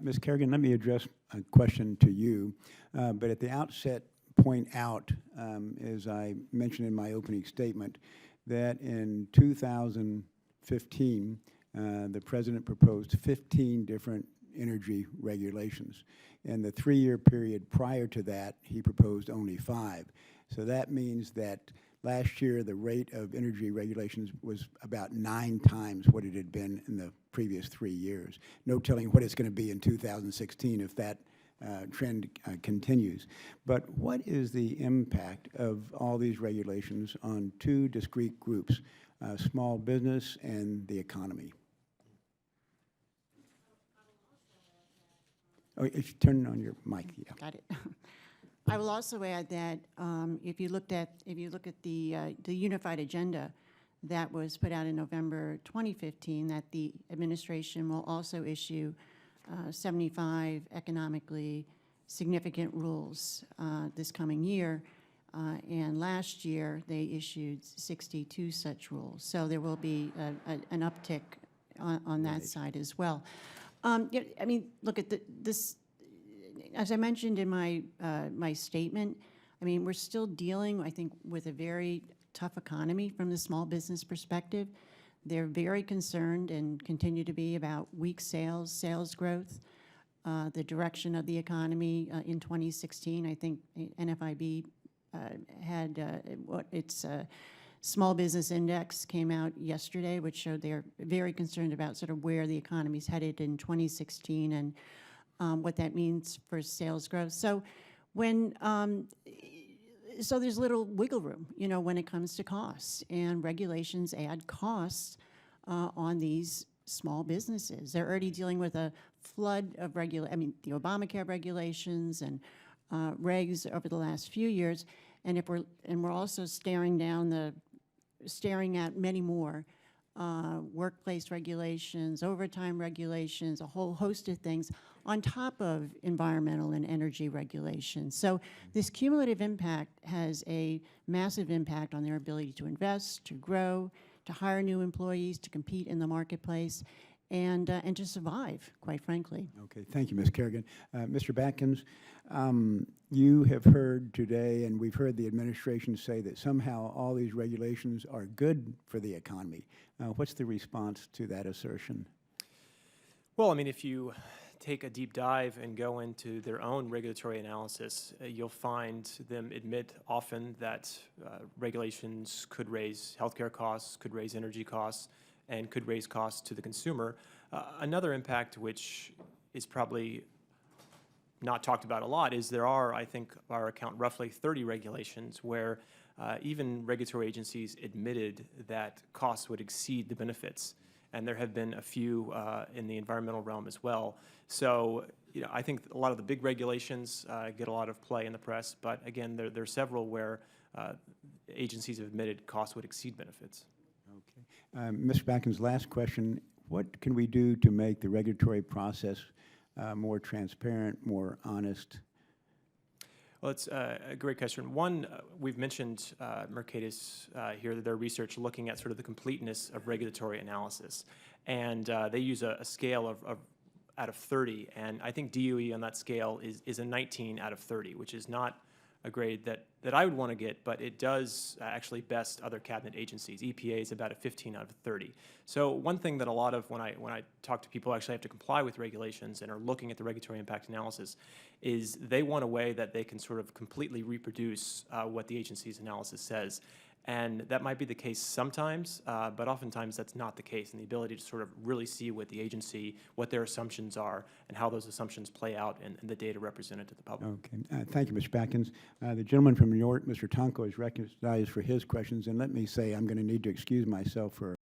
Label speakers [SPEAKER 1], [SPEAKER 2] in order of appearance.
[SPEAKER 1] Ms. Kerrigan, let me address a question to you, but at the outset, point out, as I mentioned in my opening statement, that in 2015, the President proposed 15 different energy regulations. In the 3-year period prior to that, he proposed only 5. So that means that last year, the rate of energy regulations was about 9 times what it had been in the previous 3 years. No telling what it's going to be in 2016 if that trend continues. But what is the impact of all these regulations on 2 discrete groups, small business and the economy? Oh, if you turn on your mic, yeah.
[SPEAKER 2] Got it. I will also add that if you look at the unified agenda that was put out in November 2015, that the administration will also issue 75 economically significant rules this coming year, and last year they issued 62 such rules. So there will be an uptick on that side as well. Yeah, I mean, look at this. As I mentioned in my statement, I mean, we're still dealing, I think, with a very tough economy from the small business perspective. They're very concerned and continue to be about weak sales growth, the direction of the economy in 2016. I think NFIB had its small business index came out yesterday, which showed they're very concerned about sort of where the economy's headed in 2016 and what that means for sales growth. So so there's little wiggle room, you know, when it comes to costs, and regulations add costs on these small businesses. They're already dealing with a flood of the Obamacare regulations and regs over the last few years, and we're also staring at many more workplace regulations, overtime regulations, a whole host of things on top of environmental and energy regulations. So this cumulative impact has a massive impact on their ability to invest, to grow, to hire new employees, to compete in the marketplace, and to survive, quite frankly.
[SPEAKER 1] Okay, thank you, Ms. Kerrigan. Mr. Batkins, you have heard today, and we've heard the administration say that somehow all these regulations are good for the economy. What's the response to that assertion?
[SPEAKER 3] Well, I mean, if you take a deep dive and go into their own regulatory analysis, you'll find them admit often that regulations could raise healthcare costs, could raise energy costs, and could raise costs to the consumer. Another impact, which is probably not talked about a lot, is there are, I think, by our account, roughly 30 regulations where even regulatory agencies admitted that costs would exceed the benefits. And there have been a few in the environmental realm as well. So, you know, I think a lot of the big regulations get a lot of play in the press, but again, there are several where agencies have admitted costs would exceed benefits.
[SPEAKER 1] Okay. Mr. Batkins, last question. What can we do to make the regulatory process more transparent, more honest?
[SPEAKER 3] Well, it's a great question. One, we've mentioned Mercatus here, their research looking at sort of the completeness of regulatory analysis. And they use a scale of out of 30. And I think DOE on that scale is a 19 out of 30, which is not a grade that I would want to get, but it does actually best other cabinet agencies. EPA is about a 15 out of 30. So one thing that a lot of, when I talk to people who actually have to comply with regulations and are looking at the regulatory impact analysis, is they want a way that they can sort of completely reproduce what the agency's analysis says. And that might be the case sometimes, but oftentimes that's not the case. And the ability to sort of really see what the agency, what their assumptions are, and how those assumptions play out and the data represented to the public.
[SPEAKER 1] Okay. Thank you, Mr. Batkins. The gentleman from New York, Mr. Tonko, is recognized for his questions. And let me say, I'm going to need to excuse myself for